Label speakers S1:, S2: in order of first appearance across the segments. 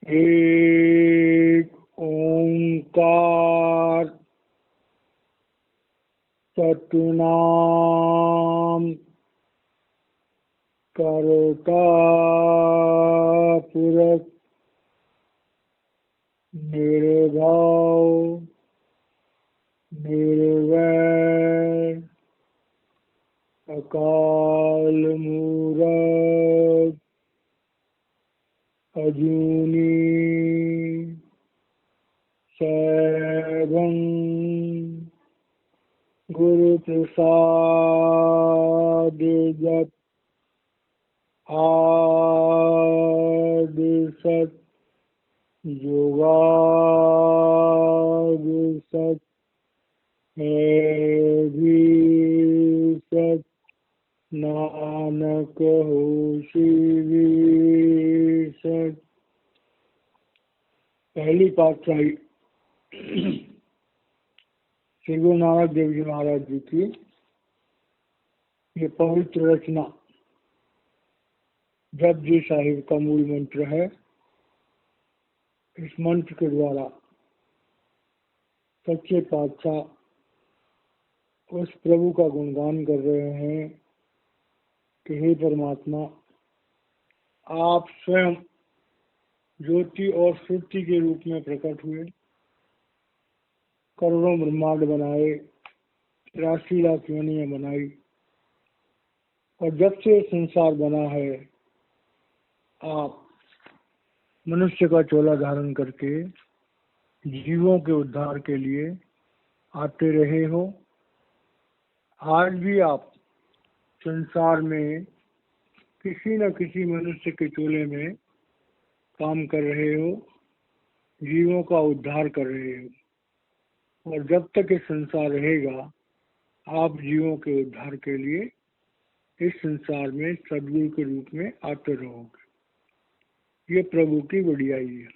S1: एक ओंकार सतनाम करता पुरख निर्भाव निर्वैर अकाल मूरत अजूनी सैभं गुरु प्रसाद जप आद सत जुगाद सत है भी सत नानक होशी भी सत। पहली पातशाही श्री गुरु नानक देव जी महाराज जी की ये पवित्र रचना जपजी साहिब का मूल मंत्र है। इस मंत्र के द्वारा सच्चे पातशाह उस प्रभु का गुणगान कर रहे हैं कि हे परमात्मा, आप स्वयं ज्योति और श्रुति के रूप में प्रकट हुए, करोड़ों ब्रह्मांड बनाए, 83 लाख योनियां बनाई, और जब से संसार बना है आप मनुष्य का चोला धारण करके जीवों के उद्धार के लिए आते रहे हो। आज भी आप संसार में किसी न किसी मनुष्य के चोले में काम कर रहे हो, जीवों का उद्धार कर रहे हो, और जब तक ये संसार रहेगा आप जीवों के उद्धार के लिए इस संसार में सद्गुरु के रूप में आते रहोगे। ये प्रभु की बढ़ियाई है।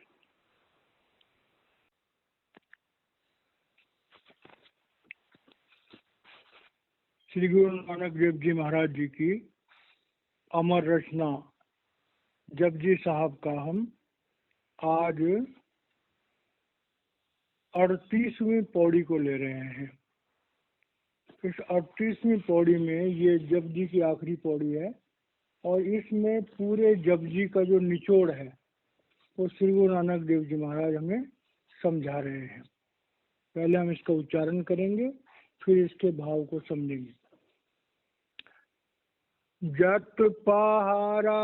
S1: श्री गुरु नानक देव जी महाराज जी की अमर रचना जपजी साहब का हम आज 38वीं पौड़ी को ले रहे हैं। इस 38वीं पौड़ी में ये जपजी की आखिरी पौड़ी है, और इसमें पूरे जपजी का जो निचोड़ है वो श्री गुरु नानक देव जी महाराज हमें समझा रहे हैं। पहले हम इसका उच्चारण करेंगे, फिर इसके भाव को समझेंगे। जत पहारा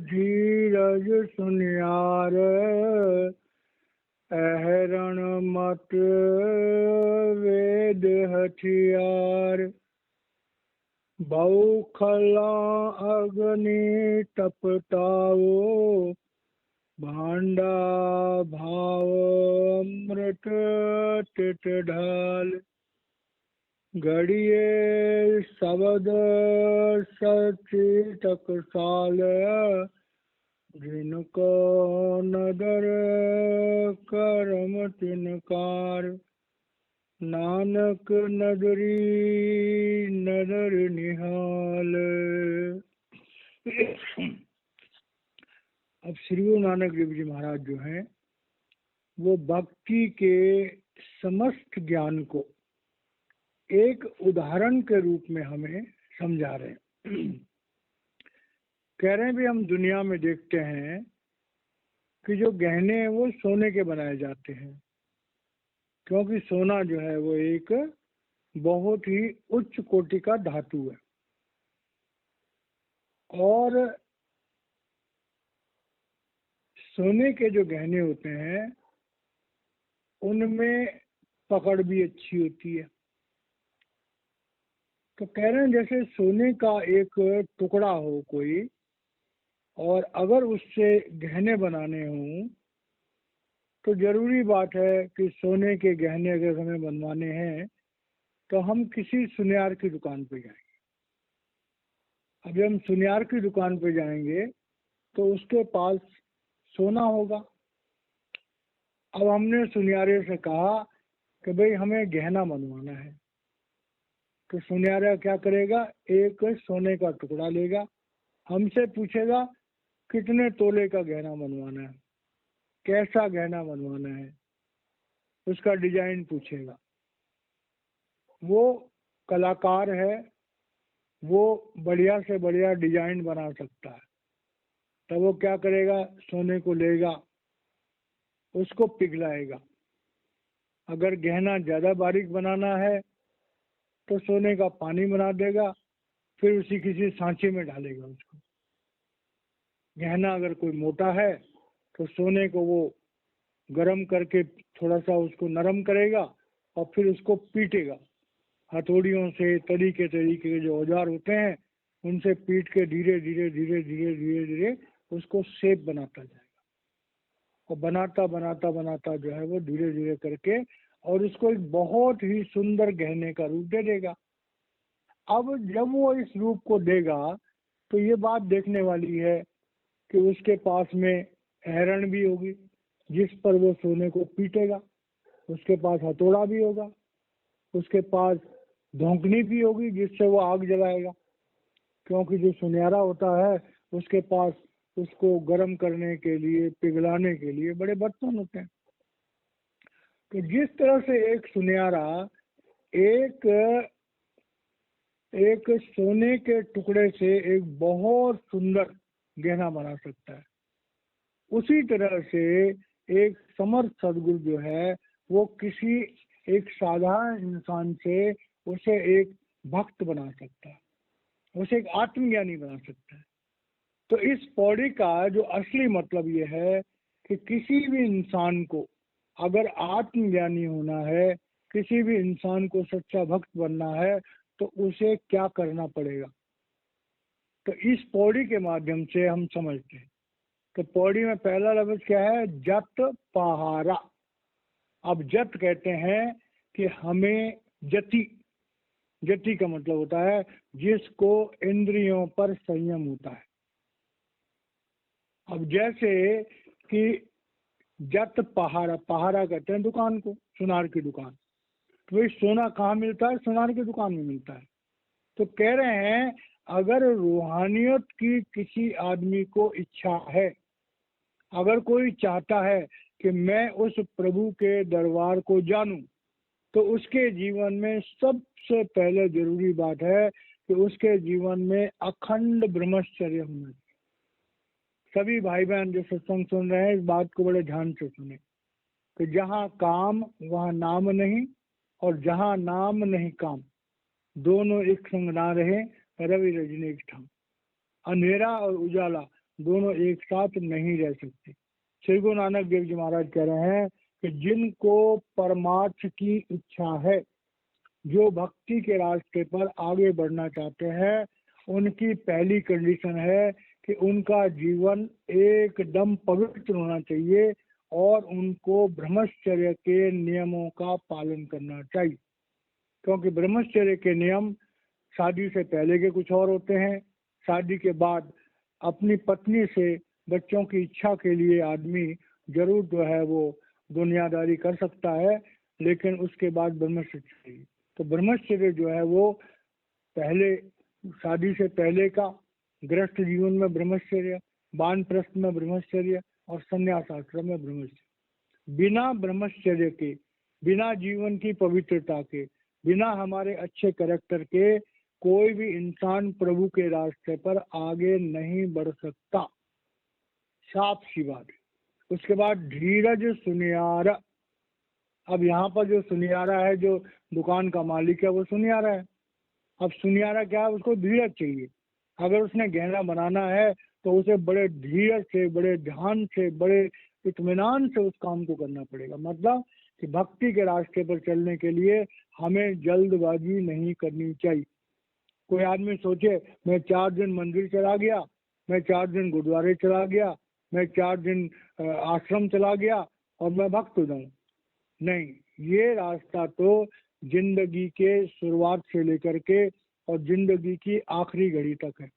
S1: धीरज सुनियार, अहरण मत वेद हथियार, बहुखला अग्नि तपताओ, भांडा भाव अमृत तित ढाल, घड़िए शब्द सची टकसाल, जिनको नदर करम तिनकार, नानक नदरी नदर निहाल। अब श्री गुरु नानक देव जी महाराज जो हैं वो भक्ति के समस्त ज्ञान को एक उदाहरण के रूप में हमें समझा रहे हैं। कह रहे हैं भी हम दुनिया में देखते हैं कि जो गहने हैं वो सोने के बनाए जाते हैं, क्योंकि सोना जो है वो एक बहुत ही उच्च कोटि का धातु है, और सोने के जो गहने होते हैं उनमें पकड़ भी अच्छी होती है। तो कह रहे हैं जैसे सोने का एक टुकड़ा हो कोई, और अगर उससे गहने बनाने हों तो जरूरी बात है कि सोने के गहने अगर हमें बनवाने हैं तो हम किसी सुनियार की दुकान पर जाएंगे। अब हम सुनियार की दुकान पर जाएंगे तो उसके पास सोना होगा। अब हमने सुनियारे से कहा कि भाई हमें गहना बनवाना है, तो सुनियारा क्या करेगा, एक सोने का टुकड़ा लेगा, हमसे पूछेगा कितने तोले का गहना बनवाना है। कैसा गहना बनवाना है, उसका डिजाइन पूछेगा। वो कलाकार है, वो बढ़िया से बढ़िया डिजाइन बना सकता है। तब वो क्या करेगा, सोने को लेगा, उसको पिघलाएगा। अगर गहना ज़्यादा बारीक बनाना है तो सोने का पानी बना देगा, फिर उसी किसी सांचे में डालेगा उसको। गहना अगर कोई मोटा है तो सोने को वो गरम करके थोड़ा सा उसको नरम करेगा और फिर उसको पीटेगा। हथौड़ियों से, तरीके तरीके के जो औजार होते हैं उनसे पीट के धीरे धीरे धीरे धीरे धीरे धीरे उसको शेप बनाता जाएगा। और बनाता बनाता बनाता जो है वो धीरे धीरे करके और उसको एक बहुत ही सुंदर गहने का रूप दे देगा। अब जब वो इस रूप को देगा तो ये बात देखने वाली है कि उसके पास में हरण भी होगी जिस पर वो सोने को पीटेगा, उसके पास हथौड़ा भी होगा, उसके पास धोंकनी भी होगी जिससे वो आग जलाएगा। क्योंकि जो सुनहरा होता है उसके पास उसको गर्म करने के लिए, पिघलाने के लिए बड़े बर्तन होते हैं। तो जिस तरह से एक सुनहरा एक सोने के टुकड़े से एक बहुत सुंदर गहना बना सकता है, उसी तरह से एक समर्थ सदगुरु जो है वो किसी एक साधारण इंसान से उसे एक भक्त बना सकता है, उसे एक आत्मज्ञानी बना सकता है। तो इस पौड़ी का जो असली मतलब ये है कि किसी भी इंसान को अगर आत्मज्ञानी होना है, किसी भी इंसान को सच्चा भक्त बनना है तो उसे क्या करना पड़ेगा। तो इस पौड़ी के माध्यम से हम समझते हैं। तो पौड़ी में पहला लफ्ज क्या है, जत पहारा। अब जत कहते हैं कि हमें जति, जति का मतलब होता है जिसको इंद्रियों पर संयम होता है। अब जैसे कि जत पहारा, पहारा कहते हैं दुकान को, सुनार की दुकान। तो भाई सोना कहाँ मिलता है, सुनार की दुकान में मिलता है। तो कह रहे हैं अगर रूहानियत की किसी आदमी को इच्छा है, अगर कोई चाहता है कि मैं उस प्रभु के दरबार को जानूं, तो उसके जीवन में सबसे पहले जरूरी बात है कि उसके जीवन में अखंड ब्रह्मचर्य होना चाहिए। सभी भाई बहन जो सत्संग सुन रहे हैं इस बात को बड़े ध्यान से सुने कि जहाँ काम वहाँ नाम नहीं, और जहाँ नाम नहीं काम, दोनों एक संग ना रहे रवि रजनी एक ठाम। अंधेरा और उजाला दोनों एक साथ नहीं रह सकते। श्री गुरु नानक देव जी महाराज कह रहे हैं कि जिनको परमार्थ की इच्छा है, जो भक्ति के रास्ते पर आगे बढ़ना चाहते हैं, उनकी पहली कंडीशन है कि उनका जीवन एकदम पवित्र होना चाहिए और उनको ब्रह्मचर्य के नियमों का पालन करना चाहिए। क्योंकि ब्रह्मचर्य के नियम शादी से पहले के कुछ और होते हैं, शादी के बाद अपनी पत्नी से बच्चों की इच्छा के लिए आदमी जरूर जो है वो दुनियादारी कर सकता है, लेकिन उसके बाद ब्रह्मचर्य चाहिए। तो ब्रह्मचर्य जो है वो पहले शादी से पहले का, गृहस्थ जीवन में ब्रह्मचर्य, वानप्रस्थ में ब्रह्मचर्य और संन्यास आश्रम में ब्रह्मचर्य। बिना ब्रह्मचर्य के, बिना जीवन की पवित्रता के, बिना हमारे अच्छे कैरेक्टर के कोई भी इंसान प्रभु के रास्ते पर आगे नहीं बढ़ सकता, साफ सी बात है। उसके बाद धीरज सुनियारा। अब यहाँ पर जो सुनियारा है, जो दुकान का मालिक है, वो सुनियारा है। अब सुनियारा क्या है, उसको धीरज चाहिए। अगर उसने गहना बनाना है तो उसे बड़े धीरज से, बड़े ध्यान से, बड़े इत्मीनान से उस काम को करना पड़ेगा। मतलब कि भक्ति के रास्ते पर चलने के लिए हमें जल्दबाजी नहीं करनी चाहिए। कोई आदमी सोचे मैं 4 दिन मंदिर चला गया, मैं 4 दिन गुरुद्वारे चला गया, मैं 4 दिन आश्रम चला गया और मैं भक्त हो जाऊं। नहीं, ये रास्ता तो जिंदगी के शुरुआत से लेकर के और जिंदगी की आखिरी घड़ी तक है।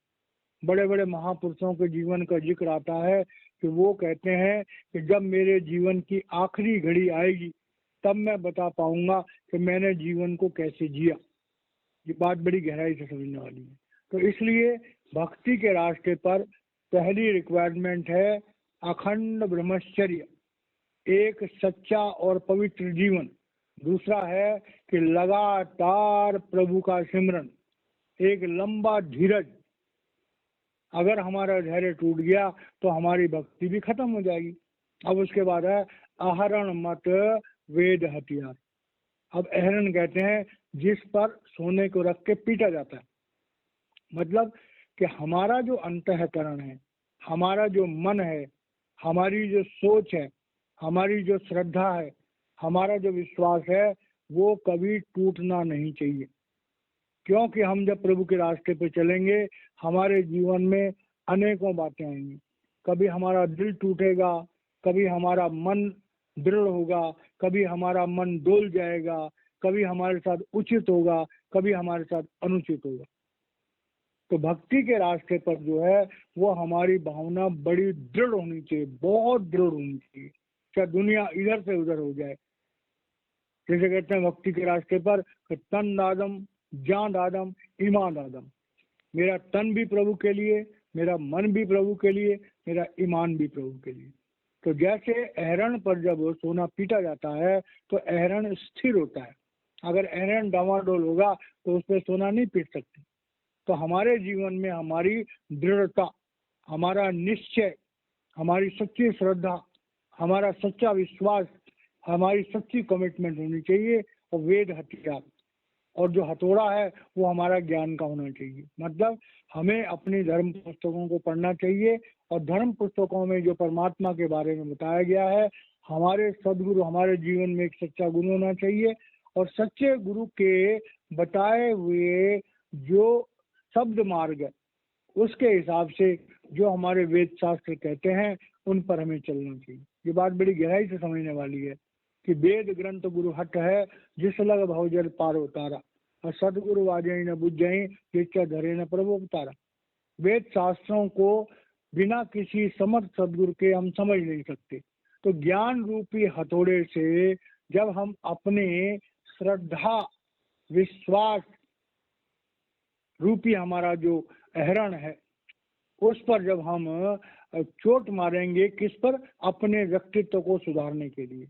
S1: बड़े बड़े महापुरुषों के जीवन का जिक्र आता है कि वो कहते हैं कि जब मेरे जीवन की आखिरी घड़ी आएगी तब मैं बता पाऊंगा कि मैंने जीवन को कैसे जिया। ये बात बड़ी गहराई से समझने वाली है। तो इसलिए भक्ति के रास्ते पर पहली रिक्वायरमेंट है अखंड ब्रह्मचर्य। एक सच्चा और पवित्र जीवन, दूसरा है कि लगातार प्रभु का सिमरन, एक लंबा धीरज। अगर हमारा धैर्य टूट गया तो हमारी भक्ति भी खत्म हो जाएगी। अब उसके बाद है आहरण मत वेद हथियार। अब आहरण कहते हैं जिस पर सोने को रख के पीटा जाता है। मतलब कि हमारा जो अंतःकरण है, हमारा जो मन है, हमारी जो सोच है, हमारी जो श्रद्धा है, हमारा जो विश्वास है, वो कभी टूटना नहीं चाहिए। क्योंकि हम जब प्रभु के रास्ते पे चलेंगे, हमारे जीवन में अनेकों बातें आएंगी। कभी हमारा दिल टूटेगा, कभी हमारा मन दृढ़ होगा, कभी हमारा मन डोल जाएगा, कभी हमारे साथ उचित होगा, कभी हमारे साथ अनुचित होगा। तो भक्ति के रास्ते पर जो है वो हमारी भावना बड़ी दृढ़ होनी चाहिए, बहुत दृढ़ होनी चाहिए, चाहे दुनिया इधर से उधर हो जाए। जैसे कहते हैं भक्ति के रास्ते पर तन दादम, जान दादम, ईमान दादम। मेरा तन भी प्रभु के लिए, मेरा मन भी प्रभु के लिए, मेरा ईमान भी प्रभु के लिए। तो जैसे अहरण पर जब सोना पीटा जाता है तो अहरण स्थिर होता है। अगर अहरण डावाडोल होगा तो उस पर सोना नहीं पीट सकते। तो हमारे जीवन में हमारी दृढ़ता, हमारा निश्चय, हमारी सच्ची श्रद्धा, हमारा सच्चा विश्वास, हमारी सच्ची कमिटमेंट होनी चाहिए। और वेद हथियार, और जो हथौड़ा है वो हमारा ज्ञान का होना चाहिए। मतलब हमें अपनी धर्म पुस्तकों को पढ़ना चाहिए, और धर्म पुस्तकों में जो परमात्मा के बारे में बताया गया है, हमारे सदगुरु, हमारे जीवन में एक सच्चा गुरु होना चाहिए, और सच्चे गुरु के बताए हुए जो शब्द मार्ग है उसके हिसाब से जो हमारे वेद शास्त्र कहते हैं उन पर हमें चलना चाहिए। ये बात बड़ी गहराई से समझने वाली है कि वेद ग्रंथ गुरु हट है, जिस लग भवजल पार उतारा, और सदगुरु वाजई न बुझई, जिसका धरे न प्रभु उतारा। वेद शास्त्रों को बिना किसी समर्थ सदगुरु के हम समझ नहीं सकते। तो ज्ञान रूपी हथौड़े से जब हम अपने श्रद्धा, विश्वास रूपी हमारा जो अहरण है उस पर जब हम चोट मारेंगे, किस पर? अपने व्यक्तित्व को सुधारने के लिए।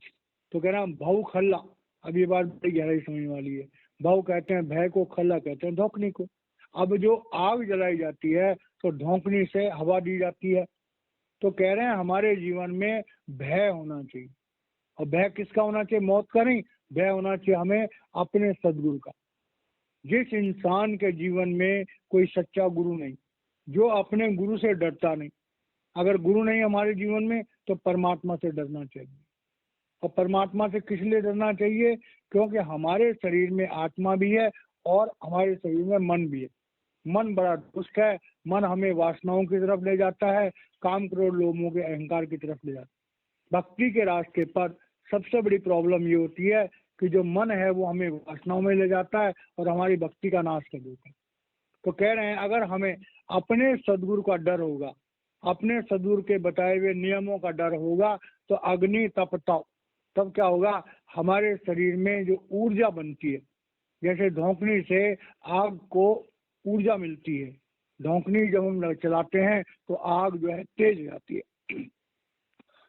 S1: तो कह रहा भाव खल्ला। अब ये बात बड़ी गहराई समझने वाली है। भाव कहते हैं भय को, खल्ला कहते हैं धोखनी को। अब जो आग जलाई जाती है तो धोखनी से हवा दी जाती है। तो कह रहे हैं हमारे जीवन में भय होना चाहिए। और भय किसका होना चाहिए? मौत का नहीं, भय होना चाहिए हमें अपने सदगुरु का। जिस इंसान के जीवन में कोई सच्चा गुरु नहीं, जो अपने गुरु से डरता नहीं, अगर गुरु नहीं हमारे जीवन में तो परमात्मा से डरना चाहिए। और परमात्मा से किस लिए डरना चाहिए? क्योंकि हमारे शरीर में आत्मा भी है और हमारे शरीर में मन भी है। मन बड़ा दुष्ट है, मन हमें वासनाओं की तरफ ले जाता है, काम क्रोध लोभों के अहंकार की तरफ ले जाता है। भक्ति के रास्ते पर सबसे बड़ी प्रॉब्लम ये होती है कि जो मन है वो हमें वासनाओं में ले जाता है और हमारी भक्ति का नाश कर देता है। तो कह रहे हैं अगर हमें अपने सदगुरु का डर होगा, अपने सदगुरु के बताए हुए नियमों का डर होगा, तो अग्नि तपताओ, तब क्या होगा? हमारे शरीर में जो ऊर्जा बनती है, जैसे धोखनी से आग को ऊर्जा मिलती है, धोखनी जब हम चलाते हैं तो आग जो है तेज हो जाती है।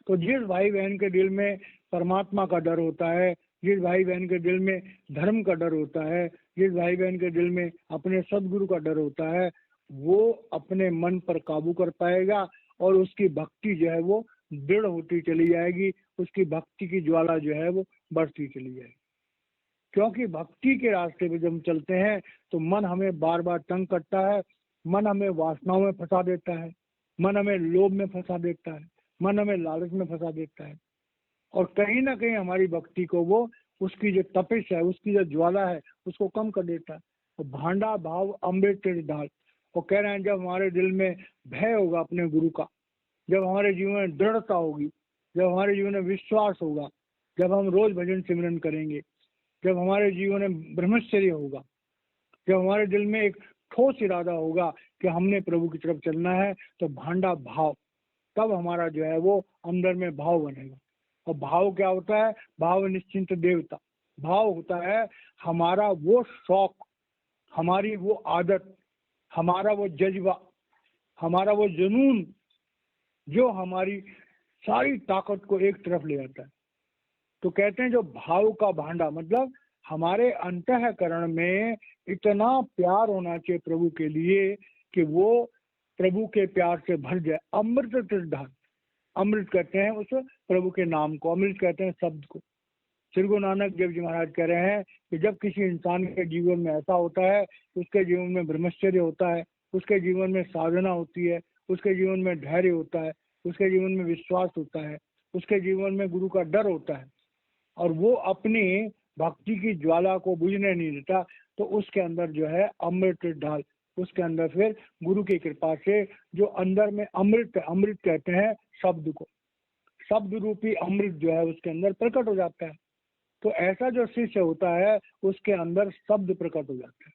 S1: तो जिस भाई बहन के दिल में परमात्मा का डर होता है, जिस भाई बहन के दिल में धर्म का डर होता है, जिस भाई बहन के दिल में अपने सदगुरु का डर होता है, वो अपने मन पर काबू कर पाएगा और उसकी भक्ति जो है वो दृढ़ होती चली जाएगी, उसकी भक्ति की ज्वाला जो है वो बढ़ती चली जाएगी। क्योंकि भक्ति के रास्ते पे जब हम चलते हैं तो मन हमें बार बार तंग करता है, मन हमें वासनाओं में फंसा देता है, मन हमें लोभ में फंसा देता है, मन हमें लालच में फंसा देता है, और कहीं ना कहीं हमारी भक्ति को वो, उसकी जो तपिश है, उसकी जो ज्वाला है, उसको कम कर देता है। तो भांडा भाव अमृत तेज ढाल। और कह रहे हैं जब हमारे दिल में भय होगा अपने गुरु का, जब हमारे जीवन में दृढ़ता होगी, जब हमारे जीवन में विश्वास होगा, जब हम रोज भजन सिमरन करेंगे, जब हमारे जीवन में ब्रह्मचर्य होगा, जब हमारे दिल में एक ठोस इरादा होगा कि हमने प्रभु की तरफ चलना है, तो भांडा भाव, तब हमारा जो है वो अंदर में भाव बनेगा। और भाव क्या होता है? भाव निश्चिंत देवता। भाव होता है हमारा वो शौक, हमारी वो आदत, हमारा वो जज्बा, हमारा वो जुनून जो हमारी सारी ताकत को एक तरफ ले जाता है। तो कहते हैं जो भाव का भांडा, मतलब हमारे अंतःकरण में इतना प्यार होना चाहिए प्रभु के लिए कि वो प्रभु के प्यार से भर जाए। अमृत तृष्णा, अमृत कहते हैं उस प्रभु के नाम को, अमृत कहते हैं शब्द को। श्री गुरु नानक देव जी महाराज कह रहे हैं कि जब किसी इंसान के जीवन में ऐसा होता है, उसके जीवन में ब्रह्मचर्य होता है, उसके जीवन में साधना होती है, उसके जीवन में धैर्य होता है, उसके जीवन में विश्वास होता है, उसके जीवन में गुरु का डर होता है, और वो अपनी भक्ति की ज्वाला को बुझने नहीं देता, तो उसके अंदर जो है अमृत ढाल, उसके अंदर फिर गुरु की कृपा से जो अंदर में अमृत, अमृत कहते हैं शब्द को, शब्द रूपी अमृत जो है उसके अंदर प्रकट हो जाता है। तो ऐसा जो शिष्य होता है उसके अंदर शब्द प्रकट हो जाता है।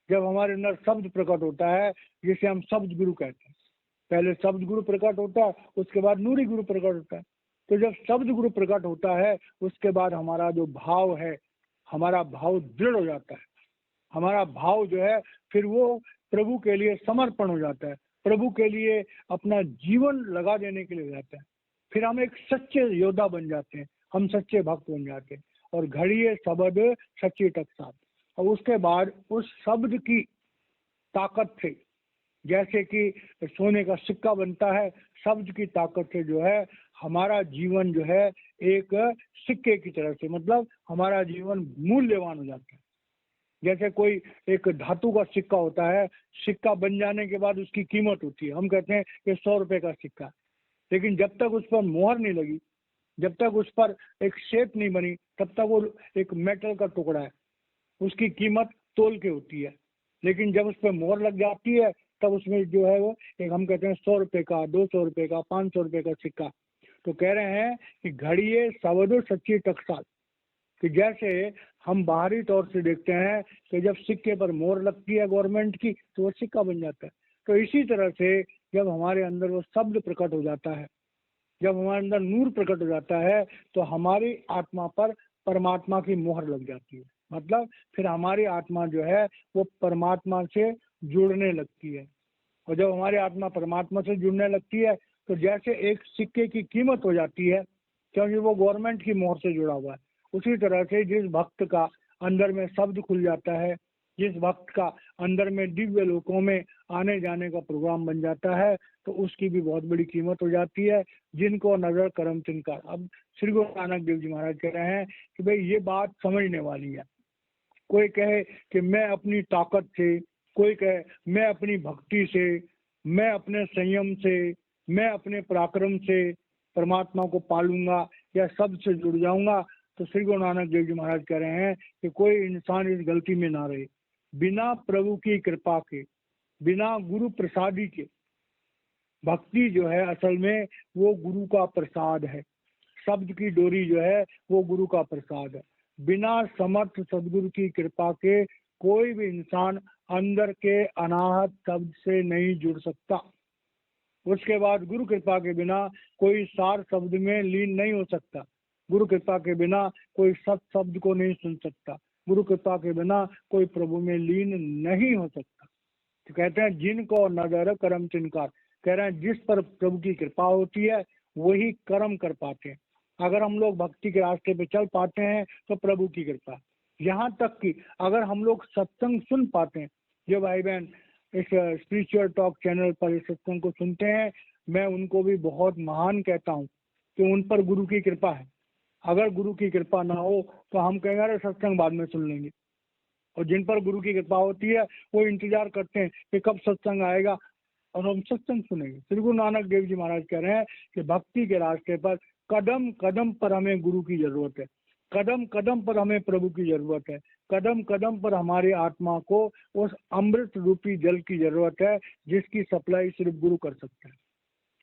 S1: जब हमारे अंदर शब्द प्रकट होता है, जिसे हम शब्द गुरु कहते हैं, पहले शब्द गुरु प्रकट होता है, उसके बाद नूरी गुरु प्रकट होता है। तो जब शब्द गुरु प्रकट होता है, उसके बाद हमारा जो भाव है, हमारा भाव दृढ़ हो जाता है। हमारा भाव जो है फिर वो प्रभु के लिए समर्पण हो जाता है, प्रभु के लिए अपना जीवन लगा देने के लिए हो जाता है। फिर हम एक सच्चे योद्धा बन जाते हैं, हम सच्चे भक्त बन जाते हैं। और घड़िए शब्द सच्ची टकसाल, और उसके बाद उस शब्द की ताकत से, जैसे कि सोने का सिक्का बनता है, शब्द की ताकत से जो है हमारा जीवन जो है एक सिक्के की तरह से, मतलब हमारा जीवन मूल्यवान हो जाता है। जैसे कोई एक धातु का सिक्का होता है, सिक्का बन जाने के बाद उसकी कीमत होती है, हम कहते हैं कि 100 रुपए का सिक्का, लेकिन जब तक उस पर मोहर नहीं लगी, जब तक उस पर एक शेप नहीं बनी, तब तक वो एक मेटल का टुकड़ा है, उसकी कीमत तोल के होती है। लेकिन जब उस पर मोहर लग जाती है, तब उसमें जो है वो एक, हम कहते हैं 100 रुपए का, 200 रुपए का, 500 रुपए का सिक्का। तो कह रहे हैं कि घड़िए शब्द सच्ची टकसाल, कि जैसे हम बाहरी तौर से देखते हैं कि जब सिक्के पर मोहर लगती है गवर्नमेंट की, तो वो सिक्का बन जाता है। तो इसी तरह से जब हमारे अंदर वो शब्द प्रकट हो जाता है, जब हमारे अंदर नूर प्रकट हो जाता है, तो हमारी आत्मा पर परमात्मा की मोहर लग जाती है। मतलब फिर हमारी आत्मा जो है वो परमात्मा से जुड़ने लगती है। और जब हमारी आत्मा परमात्मा से जुड़ने लगती है, तो जैसे एक सिक्के की कीमत हो जाती है, क्योंकि वो गवर्नमेंट की मोहर से जुड़ा हुआ है, उसी तरह से जिस भक्त का अंदर में शब्द खुल जाता है, जिस भक्त का अंदर में दिव्य लोकों में आने जाने का प्रोग्राम बन जाता है, तो उसकी भी बहुत बड़ी कीमत हो जाती है। जिनको नजर करम तिनका। अब श्री गुरु नानक देव जी महाराज कह रहे हैं कि भाई ये बात समझने वाली है। कोई कहे कि मैं अपनी ताकत से, कोई कहे मैं अपनी भक्ति से, मैं अपने संयम से, मैं अपने पराक्रम से परमात्मा को पालूंगा या सब से जुड़ जाऊंगा। तो श्री गुरु नानक देव जी महाराज कह रहे हैं कि कोई इंसान इस गलती में ना रहे। बिना प्रभु की कृपा के, बिना गुरु प्रसादी के, भक्ति जो है असल में वो गुरु का प्रसाद है। शब्द की डोरी जो है वो गुरु का प्रसाद है। बिना समर्थ सदगुरु की कृपा के कोई भी इंसान अंदर के अनाहत शब्द से नहीं जुड़ सकता। उसके बाद गुरु कृपा के बिना कोई सार शब्द में लीन नहीं हो सकता। गुरु कृपा के बिना कोई सत शब्द को नहीं सुन सकता। गुरु कृपा के बिना कोई प्रभु में लीन नहीं हो सकता। तो कहते हैं जिनको नजर कर्म चिनकार, कह रहे हैं जिस पर प्रभु की कृपा होती है वही कर्म कर पाते हैं। अगर हम लोग भक्ति के रास्ते पे चल पाते हैं तो प्रभु की कृपा। यहाँ तक कि अगर हम लोग सत्संग सुन पाते हैं, जो भाई बहन इस स्पिरिचुअल टॉक चैनल पर इस सत्संग को सुनते हैं, मैं उनको भी बहुत महान कहता हूँ कि उन पर गुरु की कृपा है। अगर गुरु की कृपा ना हो तो हम कहेंगे अरे सत्संग बाद में सुन लेंगे। और जिन पर गुरु की कृपा होती है वो इंतजार करते हैं कि कब सत्संग आएगा और हम सत्संग सुनेंगे। श्री गुरु नानक देव जी महाराज कह रहे हैं कि भक्ति के रास्ते पर कदम कदम पर हमें गुरु की जरूरत है, कदम कदम पर हमें प्रभु की जरूरत है, कदम कदम पर हमारी आत्मा को उस अमृत रूपी जल की जरूरत है जिसकी सप्लाई सिर्फ गुरु कर सकता है।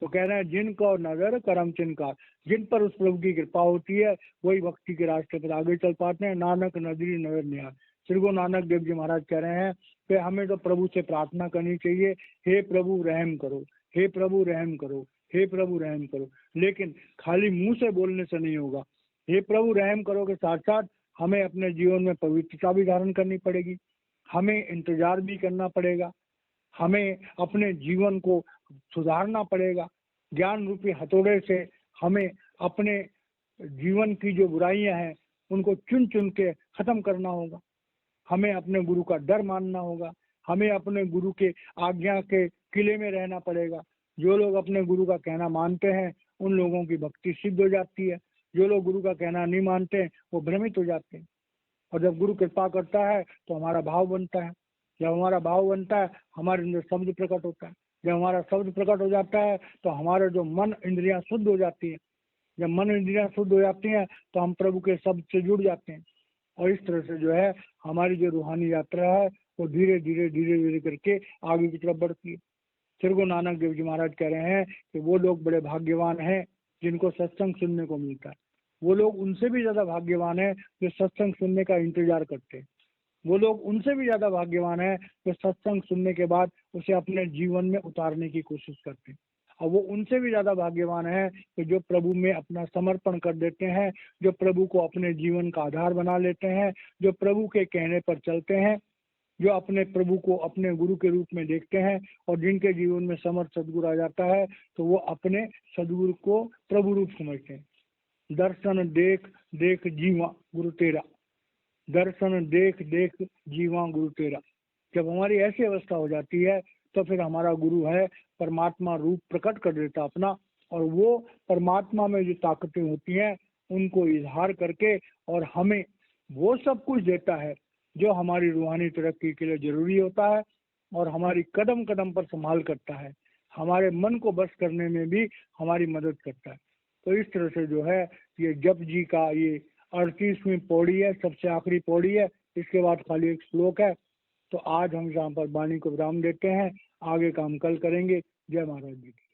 S1: तो कह रहे हैं जिनको नजर करम चिनकार, जिन पर उस प्रभु की कृपा होती है वही भक्ति के रास्ते पर आगे चल पाते हैं। नानक नजरी नजर निहार। श्री गुरु नानक देव जी महाराज कह रहे हैं कि हमें तो प्रभु से प्रार्थना करनी चाहिए, हे प्रभु रहम करो, हे प्रभु रहम करो, हे प्रभु रहम करो। लेकिन खाली मुंह से बोलने से नहीं होगा। हे प्रभु रहम करो के साथ साथ हमें अपने जीवन में पवित्रता भी धारण करनी पड़ेगी, हमें इंतजार भी करना पड़ेगा, हमें अपने जीवन को सुधारना पड़ेगा। ज्ञान रूपी हथौड़े से हमें अपने जीवन की जो बुराइयां हैं उनको चुन चुन के खत्म करना होगा। हमें अपने गुरु का डर मानना होगा। हमें अपने गुरु के आज्ञा के किले में रहना पड़ेगा। जो लोग अपने गुरु का कहना मानते हैं उन लोगों की भक्ति सिद्ध हो जाती है। जो लोग गुरु का कहना नहीं मानते वो भ्रमित हो जाते हैं। और जब गुरु कृपा करता है तो हमारा भाव बनता है। जब हमारा भाव बनता है हमारे अंदर शब्द प्रकट होता है। जब हमारा शब्द प्रकट हो जाता है तो हमारे जो मन इंद्रियां शुद्ध हो जाती है। जब मन इंद्रियां शुद्ध हो जाती हैं तो हम प्रभु के शब्द से जुड़ जाते हैं। और इस तरह से जो है हमारी जो रूहानी यात्रा है वो धीरे धीरे धीरे धीरे करके आगे की तरफ बढ़ती है। श्री गुरु नानक देव जी महाराज कह रहे हैं कि वो लोग बड़े भाग्यवान हैं जिनको सत्संग सुनने को मिलता है। वो लोग उनसे भी ज्यादा भाग्यवान है जो सत्संग सुनने का इंतजार करते हैं। वो लोग उनसे भी ज्यादा भाग्यवान है जो सत्संग सुनने के बाद उसे अपने जीवन में उतारने की कोशिश करते हैं। और वो उनसे भी ज्यादा भाग्यवान है कि जो प्रभु में अपना समर्पण कर देते हैं, जो प्रभु को अपने जीवन का आधार बना लेते हैं, जो प्रभु के कहने पर चलते हैं, जो अपने प्रभु को अपने गुरु के रूप में देखते हैं। और जिनके जीवन में समर्थ सदगुरु आ जाता है तो वो अपने सदगुरु को प्रभु रूप समझते हैं। दर्शन देख देख जीवा गुरु तेरा, दर्शन देख देख जीवा गुरु तेरा। जब हमारी ऐसी अवस्था हो जाती है तो फिर हमारा गुरु है परमात्मा रूप प्रकट कर देता अपना। और वो परमात्मा में जो ताकतें होती हैं उनको इजहार करके और हमें वो सब कुछ देता है जो हमारी रूहानी तरक्की के लिए जरूरी होता है। और हमारी कदम कदम पर संभाल करता है। हमारे मन को बस करने में भी हमारी मदद करता है। तो इस तरह से जो है ये जप जी का ये 38वीं पौड़ी है, सबसे आखिरी पौड़ी है। इसके बाद खाली एक श्लोक है। तो आज हम यहाँ पर वाणी को विराम देते हैं। आगे का हम कल करेंगे। जय महाराज जी की।